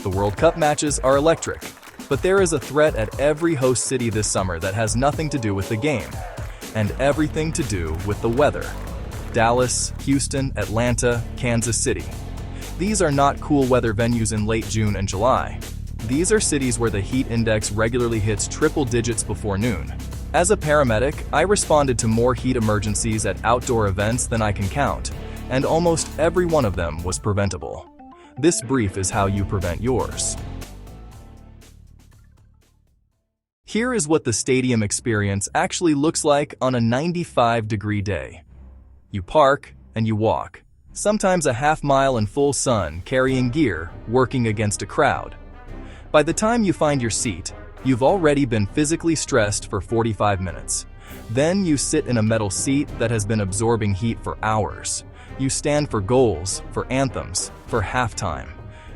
The World Cup matches are electric, but there is a threat at every host city this summer that has nothing to do with the game, and everything to do with the weather. Dallas, Houston, Atlanta, Kansas City. These are not cool weather venues in late June and July. These are cities where the heat index regularly hits triple digits before noon. As a paramedic, I responded to more heat emergencies at outdoor events than I can count, and almost every one of them was preventable. This brief is how you prevent yours. Here is what the stadium experience actually looks like on a 95-degree day. You park and you walk, sometimes a half-mile in full sun, carrying gear, working against a crowd. By the time you find your seat, you've already been physically stressed for 45 minutes. Then you sit in a metal seat that has been absorbing heat for hours. You stand for goals, for anthems, for halftime.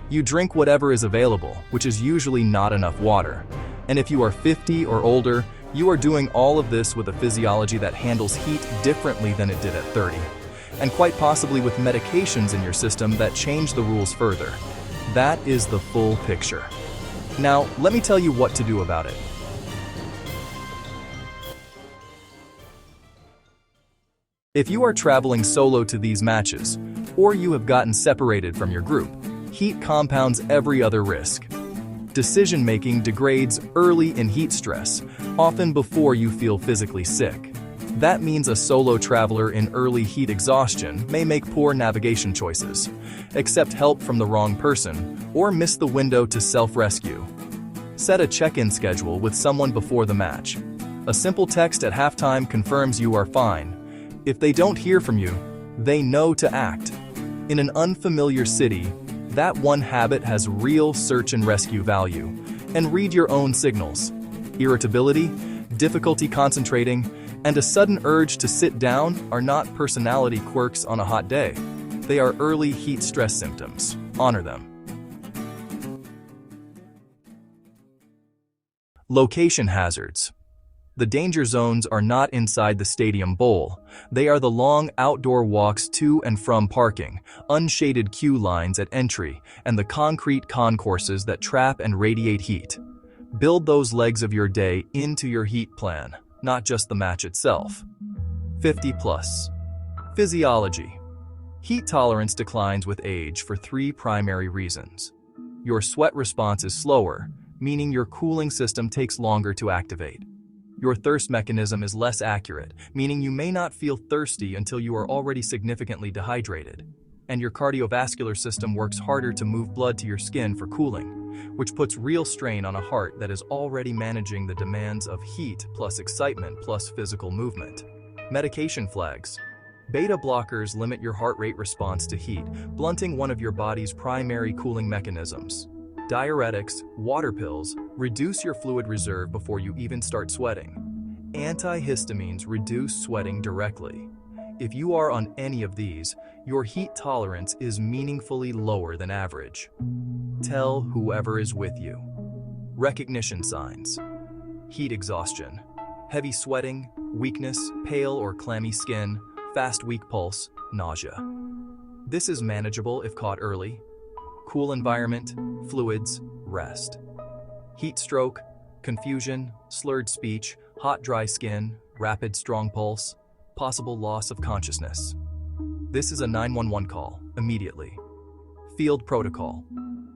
You drink whatever is available, which is usually not enough water. And if you are 50 or older, you are doing all of this with a physiology that handles heat differently than it did at 30. And quite possibly with medications in your system that change the rules further. That is the full picture. Now, let me tell you what to do about it. If you are traveling solo to these matches, or you have gotten separated from your group, heat compounds every other risk. Decision-making degrades early in heat stress, often before you feel physically sick. That means a solo traveler in early heat exhaustion may make poor navigation choices, accept help from the wrong person, or miss the window to self-rescue. Set a check-in schedule with someone before the match. A simple text at halftime confirms you are fine. If they don't hear from you, they know to act. In an unfamiliar city, that one habit has real search and rescue value. And read your own signals. Irritability, difficulty concentrating, and a sudden urge to sit down are not personality quirks on a hot day. They are early heat stress symptoms. Honor them. Location hazards. The danger zones are not inside the stadium bowl. They are the long outdoor walks to and from parking, unshaded queue lines at entry, and the concrete concourses that trap and radiate heat. Build those legs of your day into your heat plan, not just the match itself. 50+. Physiology. Heat tolerance declines with age for 3 primary reasons. Your sweat response is slower, meaning your cooling system takes longer to activate. Your thirst mechanism is less accurate, meaning you may not feel thirsty until you are already significantly dehydrated. And your cardiovascular system works harder to move blood to your skin for cooling, which puts real strain on a heart that is already managing the demands of heat plus excitement plus physical movement. Medication flags. Beta blockers limit your heart rate response to heat, blunting one of your body's primary cooling mechanisms. Diuretics, water pills, reduce your fluid reserve before you even start sweating. Antihistamines reduce sweating directly. If you are on any of these, your heat tolerance is meaningfully lower than average. Tell whoever is with you. Recognition signs. Heat exhaustion. Heavy sweating, weakness, pale or clammy skin, fast weak pulse, nausea. This is manageable if caught early. Cool environment, fluids, rest. Heat stroke, confusion, slurred speech, hot dry skin, rapid strong pulse, possible loss of consciousness. This is a 911 call, immediately. Field protocol.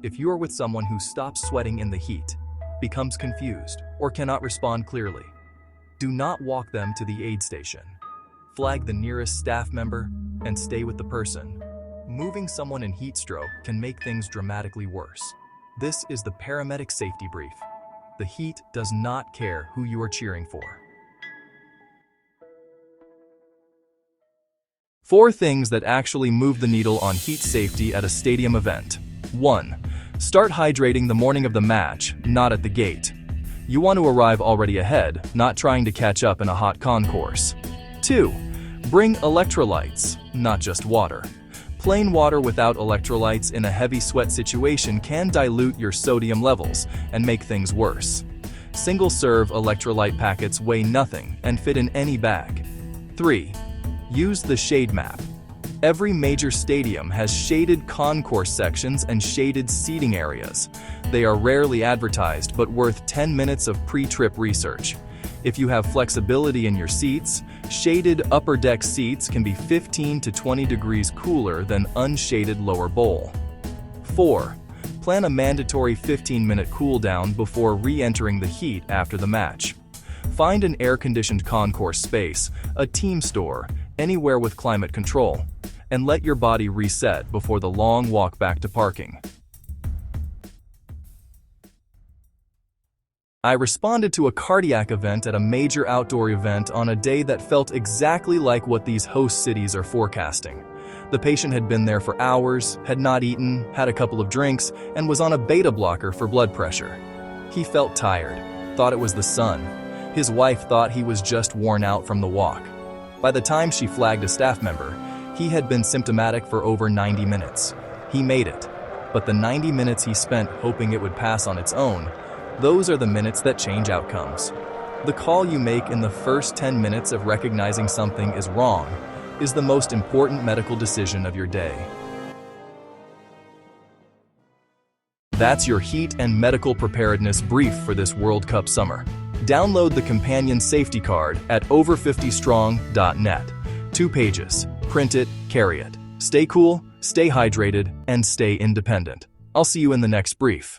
If you are with someone who stops sweating in the heat, becomes confused, or cannot respond clearly, do not walk them to the aid station. Flag the nearest staff member and stay with the person. Moving someone in heat stroke can make things dramatically worse. This is the Paramedic Safety Brief. The heat does not care who you are cheering for. 4 things that actually move the needle on heat safety at a stadium event. 1. Start hydrating the morning of the match, not at the gate. You want to arrive already ahead, not trying to catch up in a hot concourse. 2. Bring electrolytes, not just water. Plain water without electrolytes in a heavy sweat situation can dilute your sodium levels and make things worse. Single-serve electrolyte packets weigh nothing and fit in any bag. 3. Use the shade map. Every major stadium has shaded concourse sections and shaded seating areas. They are rarely advertised but worth 10 minutes of pre-trip research. If you have flexibility in your seats, shaded upper deck seats can be 15 to 20 degrees cooler than unshaded lower bowl. 4. Plan a mandatory 15-minute cool down before re-entering the heat after the match. Find an air-conditioned concourse space, a team store, anywhere with climate control, and let your body reset before the long walk back to parking. I responded to a cardiac event at a major outdoor event on a day that felt exactly like what these host cities are forecasting. The patient had been there for hours, had not eaten, had a couple of drinks, and was on a beta blocker for blood pressure. He felt tired, thought it was the sun. His wife thought he was just worn out from the walk. By the time she flagged a staff member, he had been symptomatic for over 90 minutes. He made it, but the 90 minutes he spent hoping it would pass on its own, those are the minutes that change outcomes. The call you make in the first 10 minutes of recognizing something is wrong is the most important medical decision of your day. That's your heat and medical preparedness brief for this World Cup summer. Download the companion safety card at over50strong.net. 2 pages. Print it, carry it. Stay cool, stay hydrated, and stay independent. I'll see you in the next brief.